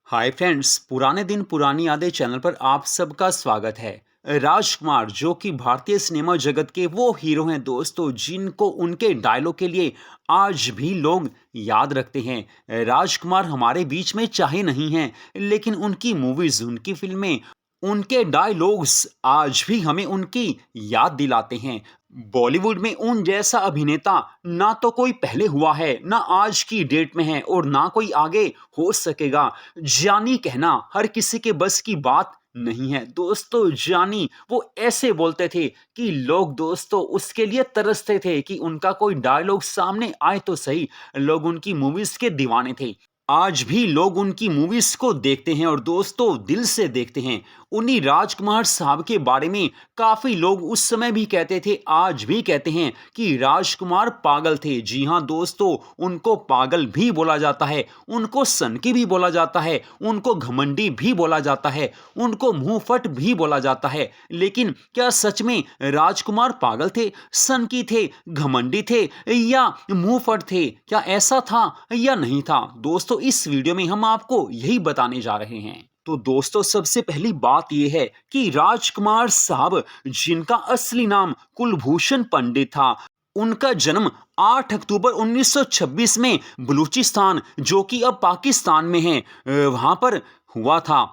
Hi friends, पुराने दिन पुरानी यादें चैनल पर आप सबका स्वागत है। राजकुमार जो कि भारतीय सिनेमा जगत के वो हीरो हैं दोस्तों, जिनको उनके डायलॉग के लिए आज भी लोग याद रखते हैं। राजकुमार हमारे बीच में चाहे नहीं हैं, लेकिन उनकी मूवीज, उनकी फिल्में, उनके डायलॉग्स आज भी हमें उनकी याद दिलाते हैं। बॉलीवुड में उन जैसा अभिनेता ना तो कोई पहले हुआ है, ना आज की डेट में है और ना कोई आगे हो सकेगा। जानी कहना हर किसी के बस की बात नहीं है दोस्तों। जानी वो ऐसे बोलते थे कि लोग दोस्तों उसके लिए तरसते थे कि उनका कोई डायलॉग सामने आए तो सही। लोग उनकी मूवीज के दीवाने थे। आज भी लोग उनकी मूवीज को देखते हैं और दोस्तों दिल से देखते हैं। उन्हीं राजकुमार साहब के बारे में काफी लोग उस समय भी कहते थे, आज भी कहते हैं कि राजकुमार पागल थे। जी हां दोस्तों, उनको पागल भी बोला जाता है, उनको सनकी भी बोला जाता है, उनको घमंडी भी बोला जाता है, उनको मुंहफट भी बोला जाता है। लेकिन क्या सच में राजकुमार पागल थे, सनकी थे, घमंडी थे या मुंहफट थे? क्या ऐसा था या नहीं था? दोस्तों इस वीडियो में हम आपको यही बताने जा रहे हैं। तो दोस्तों सबसे पहली बात यह है कि राजकुमार साहब, जिनका असली नाम कुलभूषण पंडित था, उनका जन्म 8 अक्टूबर 1926 में बलूचिस्तान, जो कि अब पाकिस्तान में है, वहां पर हुआ था।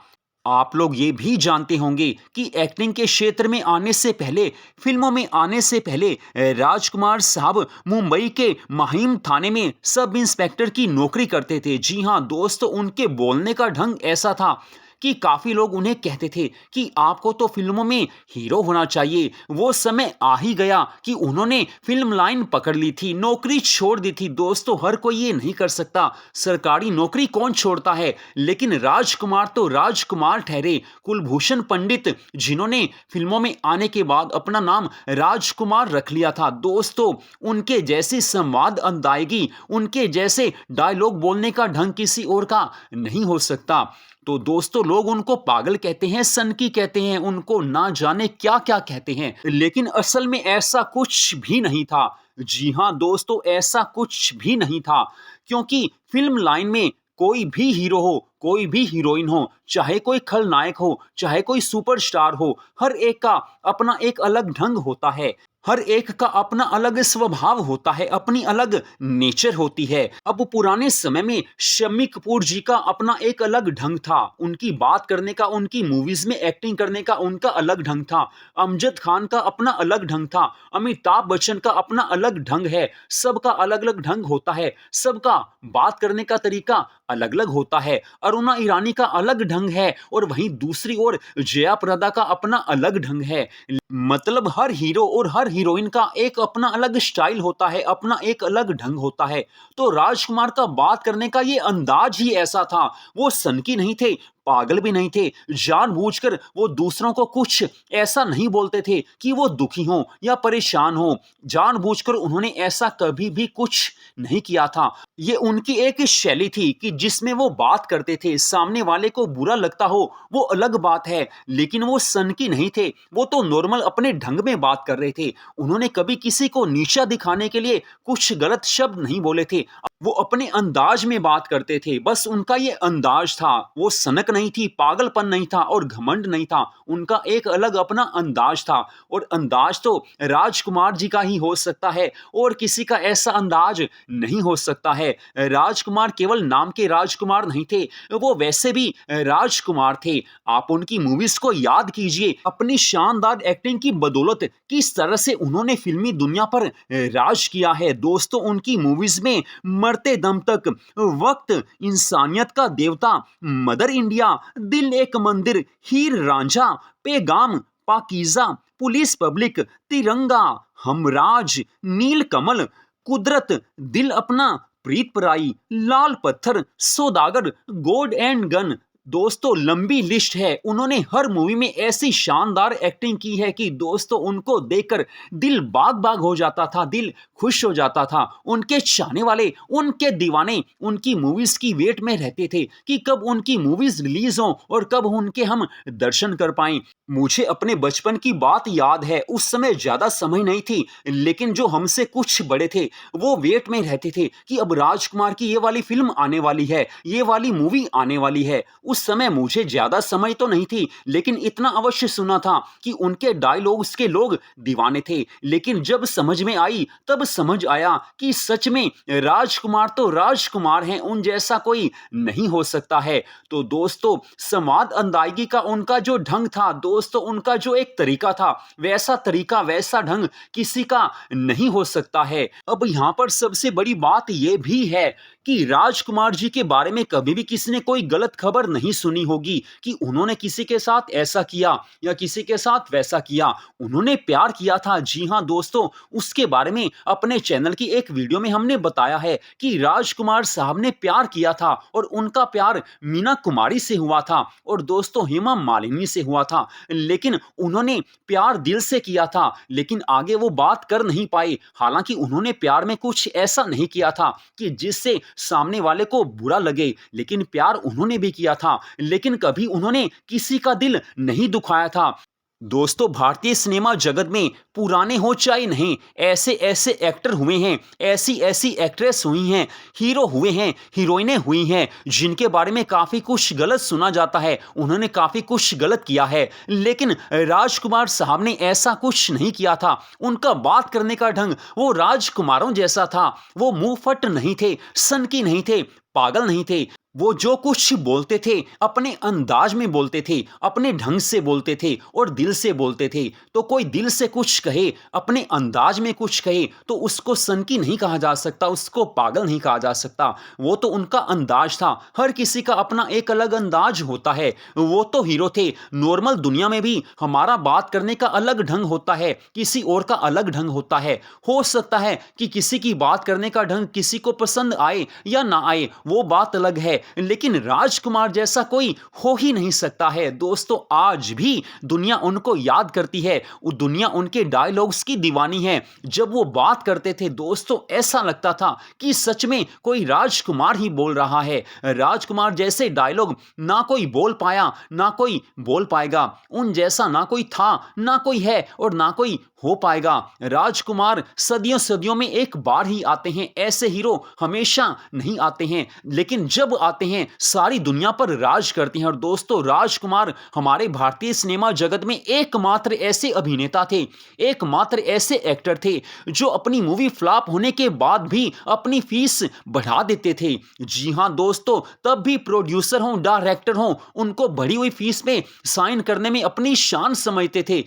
आप लोग ये भी जानते होंगे कि एक्टिंग के क्षेत्र में आने से पहले, फिल्मों में आने से पहले, राजकुमार साहब मुंबई के माहिम थाने में सब इंस्पेक्टर की नौकरी करते थे। जी हां दोस्तों, उनके बोलने का ढंग ऐसा था कि काफी लोग उन्हें कहते थे कि आपको तो फिल्मों में हीरो होना चाहिए। वो समय आ ही गया कि उन्होंने फिल्म लाइन पकड़ ली थी, नौकरी छोड़ दी थी। दोस्तों हर कोई ये नहीं कर सकता, सरकारी नौकरी कौन छोड़ता है? लेकिन राजकुमार तो राजकुमार ठहरे, कुलभूषण पंडित, जिन्होंने फिल्मों में आने के बाद अपना नाम राजकुमार रख लिया था। दोस्तों उनके जैसी संवाद अदायगी, उनके जैसे डायलॉग बोलने का ढंग किसी और का नहीं हो सकता। तो दोस्तों लोग उनको पागल कहते हैं, सनकी कहते हैं, उनको ना जाने क्या क्या कहते हैं, लेकिन असल में ऐसा कुछ भी नहीं था। जी हां दोस्तों, ऐसा कुछ भी नहीं था, क्योंकि फिल्म लाइन में कोई भी हीरो हो, कोई भी हीरोइन हो, चाहे कोई खलनायक हो, चाहे कोई सुपरस्टार हो, हर एक का अपना एक अलग ढंग होता है, हर एक का अपना अलग स्वभाव होता है, अपनी अलग नेचर होती है। अब पुराने समय में शम्मी कपूर जी का अपना एक अलग ढंग था, उनकी बात करने का, उनकी मूवीज में एक्टिंग करने का उनका अलग ढंग था। अमजद खान का अपना अलग ढंग था, अमिताभ बच्चन का अपना अलग ढंग है। सबका अलग अलग ढंग होता है, सबका बात करने का तरीका अलग अलग होता है। अरुणा ईरानी का अलग ढंग है और वहीं दूसरी ओर जया प्रदा का अपना अलग ढंग है। मतलब हर हीरो और हर हीरोइन का एक अपना अलग स्टाइल होता है, अपना एक अलग ढंग होता है। तो राजकुमार का बात करने का ये अंदाज ही ऐसा था। वो सनकी नहीं थे, पागल भी नहीं थे। जानबूझकर वो दूसरों को कुछ ऐसा नहीं बोलते थे कि वो दुखी हो या परेशान हो। जानबूझकर उन्होंने ऐसा कभी भी कुछ नहीं किया था। ये उनकी एक शैली थी कि जिसमें वो बात करते थे, सामने वाले को बुरा लगता हो वो अलग बात है, लेकिन वो सनकी नहीं थे। वो तो नॉर्मल अपने ढंग में बात कर रहे थे। उन्होंने कभी किसी को नीचा दिखाने के लिए कुछ गलत शब्द नहीं बोले थे। वो अपने अंदाज में बात करते थे, बस उनका ये अंदाज था। वो सनक नहीं थी, पागलपन नहीं था और घमंड नहीं था। उनका एक अलग अपना अंदाज था और अंदाज तो राजकुमार जी का ही हो सकता है और किसी का ऐसा अंदाज नहीं हो सकता है। राजकुमार केवल नाम के राजकुमार नहीं थे, वो वैसे भी राजकुमार थे। आप उनकी मूवीज को याद कीजिए, अपनी शानदार एक्टिंग की बदौलत किस तरह से उन्होंने फिल्मी दुनिया पर राज किया है। दोस्तों उनकी मूवीज में मरते दम तक, वक्त, इंसानियत का देवता, मदर इंडिया, दिल एक मंदिर, हीर रांझा, पैगाम, पाकीज़ा, पुलिस पब्लिक, तिरंगा, हमराज, नील कमल, कुदरत, दिल अपना, प्रीत पराई, लाल पत्थर, सौदागर, गॉड एंड गन। दोस्तों लंबी लिस्ट है। उन्होंने हर मूवी में ऐसी शानदार एक्टिंग की है कि दोस्तों उनको देखकर दिल बाग बाग हो जाता था, दिल खुश हो जाता था। उनके चाहने वाले, उनके दीवाने उनकी मूवीज की वेट में रहते थे कि कब उनकी मूवीज रिलीज हों और कब उनके हम दर्शन कर पाएं। मुझे अपने बचपन की बात याद है, उस समय ज़्यादा समय नहीं थी, लेकिन जो हमसे कुछ बड़े थे, वो वेट में रहते थे कि अब राजकुमार की ये वाली फ़िल्म आने वाली है, ये वाली मूवी आने वाली है। उस समय मुझे ज़्यादा समय तो नहीं थी, लेकिन इतना अवश्य सुना था कि उनके डायलॉग्स के लोग दीवाने थे। लेकिन जब समझ में आई, तब समझ आया कि सच में राजकुमार तो राजकुमार हैं, उन जैसा कोई नहीं हो सकता है। तो दोस्तों, संवाद अदायगी का उनका जो ढंग था, दोस्तों उनका जो एक तरीका था, वैसा तरीका, वैसा ढंग किसी का नहीं हो सकता है। अब यहाँ पर सबसे बड़ी बात ये भी है कि राजकुमार जी के बारे में कभी भी किसी ने कोई गलत खबर नहीं सुनी होगी कि उन्होंने किसी के साथ ऐसा किया या किसी के साथ वैसा किया। उन्होंने प्यार किया था, जी हाँ दोस्तों, उसके बारे में अपने चैनल की एक वीडियो में हमने बताया है कि राजकुमार साहब ने प्यार किया था और उनका प्यार मीना कुमारी से हुआ था और दोस्तों हेमा मालिनी से हुआ था। लेकिन उन्होंने प्यार दिल से किया था, लेकिन आगे वो बात कर नहीं पाए। हालांकि उन्होंने प्यार में कुछ ऐसा नहीं किया था कि जिससे सामने वाले को बुरा लगे, लेकिन प्यार उन्होंने भी किया था, लेकिन कभी उन्होंने किसी का दिल नहीं दुखाया था। दोस्तों, भारतीय सिनेमा जगत में पुराने हो चाहे नहीं, ऐसे ऐसे एक्टर हुए हैं, ऐसी ऐसी एक्ट्रेस हुई हैं, हीरो हुए हैं, हीरोइनें हुई हैं, जिनके बारे में काफ़ी कुछ गलत सुना जाता है, उन्होंने काफ़ी कुछ गलत किया है, लेकिन राजकुमार साहब ने ऐसा कुछ नहीं किया था। उनका बात करने का ढंग वो राजकुमारों जैसा था। वो मुंहफट नहीं थे, सनकी नहीं थे, पागल नहीं थे। वो जो कुछ बोलते थे अपने अंदाज में बोलते थे, अपने ढंग से बोलते थे और दिल से बोलते थे। तो कोई दिल से कुछ कहे, अपने अंदाज में कुछ कहे, तो उसको सनकी नहीं कहा जा सकता, उसको पागल नहीं कहा जा सकता। वो तो उनका अंदाज था। हर किसी का अपना एक अलग अंदाज होता है। वो तो हीरो थे। नॉर्मल दुनिया में भी हमारा बात करने का अलग ढंग होता है, किसी और का अलग ढंग होता है। हो सकता है कि किसी की बात करने का ढंग किसी को पसंद आए या ना आए, वो बात अलग है, लेकिन राजकुमार जैसा कोई हो ही नहीं सकता है। दोस्तों, आज भी दुनिया उनको याद करती है, वो दुनिया उनके डायलॉग्स की दीवानी है। जब वो बात करते थे दोस्तों, ऐसा लगता था कि सच में कोई राजकुमार ही बोल रहा है। राजकुमार जैसे डायलॉग ना कोई बोल पाया, ना कोई बोल पाएगा। उन जैसा ना कोई था, ना कोई है और ना कोई हो पाएगा। राजकुमार सदियों सदियों में एक बार ही आते हैं। ऐसे हीरो हमेशा नहीं आते हैं, लेकिन जब आते हैं सारी दुनिया पर राज करते हैं। और दोस्तों, राजकुमार हमारे भारतीय सिनेमा जगत में एकमात्र ऐसे अभिनेता थे, एकमात्र ऐसे एक्टर थे जो अपनी मूवी फ्लॉप होने के बाद भी अपनी फीस बढ़ा देते थे। जी हाँ दोस्तों, तब भी प्रोड्यूसर हों, डायरेक्टर हों, उनको बढ़ी हुई फीस में साइन करने में अपनी शान समझते थे।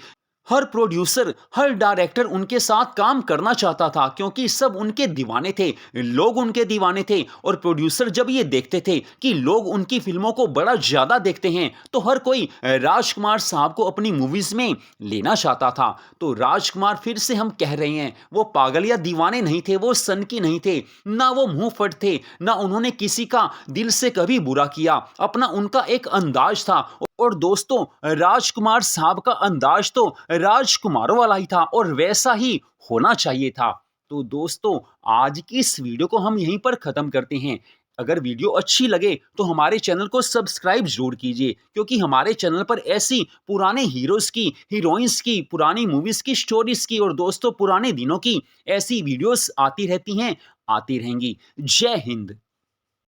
हर प्रोड्यूसर, हर डायरेक्टर उनके साथ काम करना चाहता था, क्योंकि सब उनके दीवाने थे, लोग उनके दीवाने थे। और प्रोड्यूसर जब ये देखते थे कि लोग उनकी फिल्मों को बड़ा ज़्यादा देखते हैं, तो हर कोई राजकुमार साहब को अपनी मूवीज़ में लेना चाहता था। तो राजकुमार, फिर से हम कह रहे हैं, वो पागल या दीवाने नहीं थे, वो सनकी नहीं थे, ना वो मुंहफट थे, ना उन्होंने किसी का दिल से कभी बुरा किया। अपना उनका एक अंदाज था। और दोस्तों, राजकुमार साहब का अंदाज तो राजकुमारों वाला ही था और वैसा ही होना चाहिए था। तो दोस्तों, आज की इस वीडियो को हम यहीं पर ख़त्म करते हैं। अगर वीडियो अच्छी लगे तो हमारे चैनल को सब्सक्राइब ज़रूर कीजिए, क्योंकि हमारे चैनल पर ऐसी पुराने हीरोज़ की, हीरोइंस की, पुरानी मूवीज़ की स्टोरीज़ की और दोस्तों पुराने दिनों की ऐसी वीडियोज़ आती रहती हैं, आती रहेंगी। जय हिंद।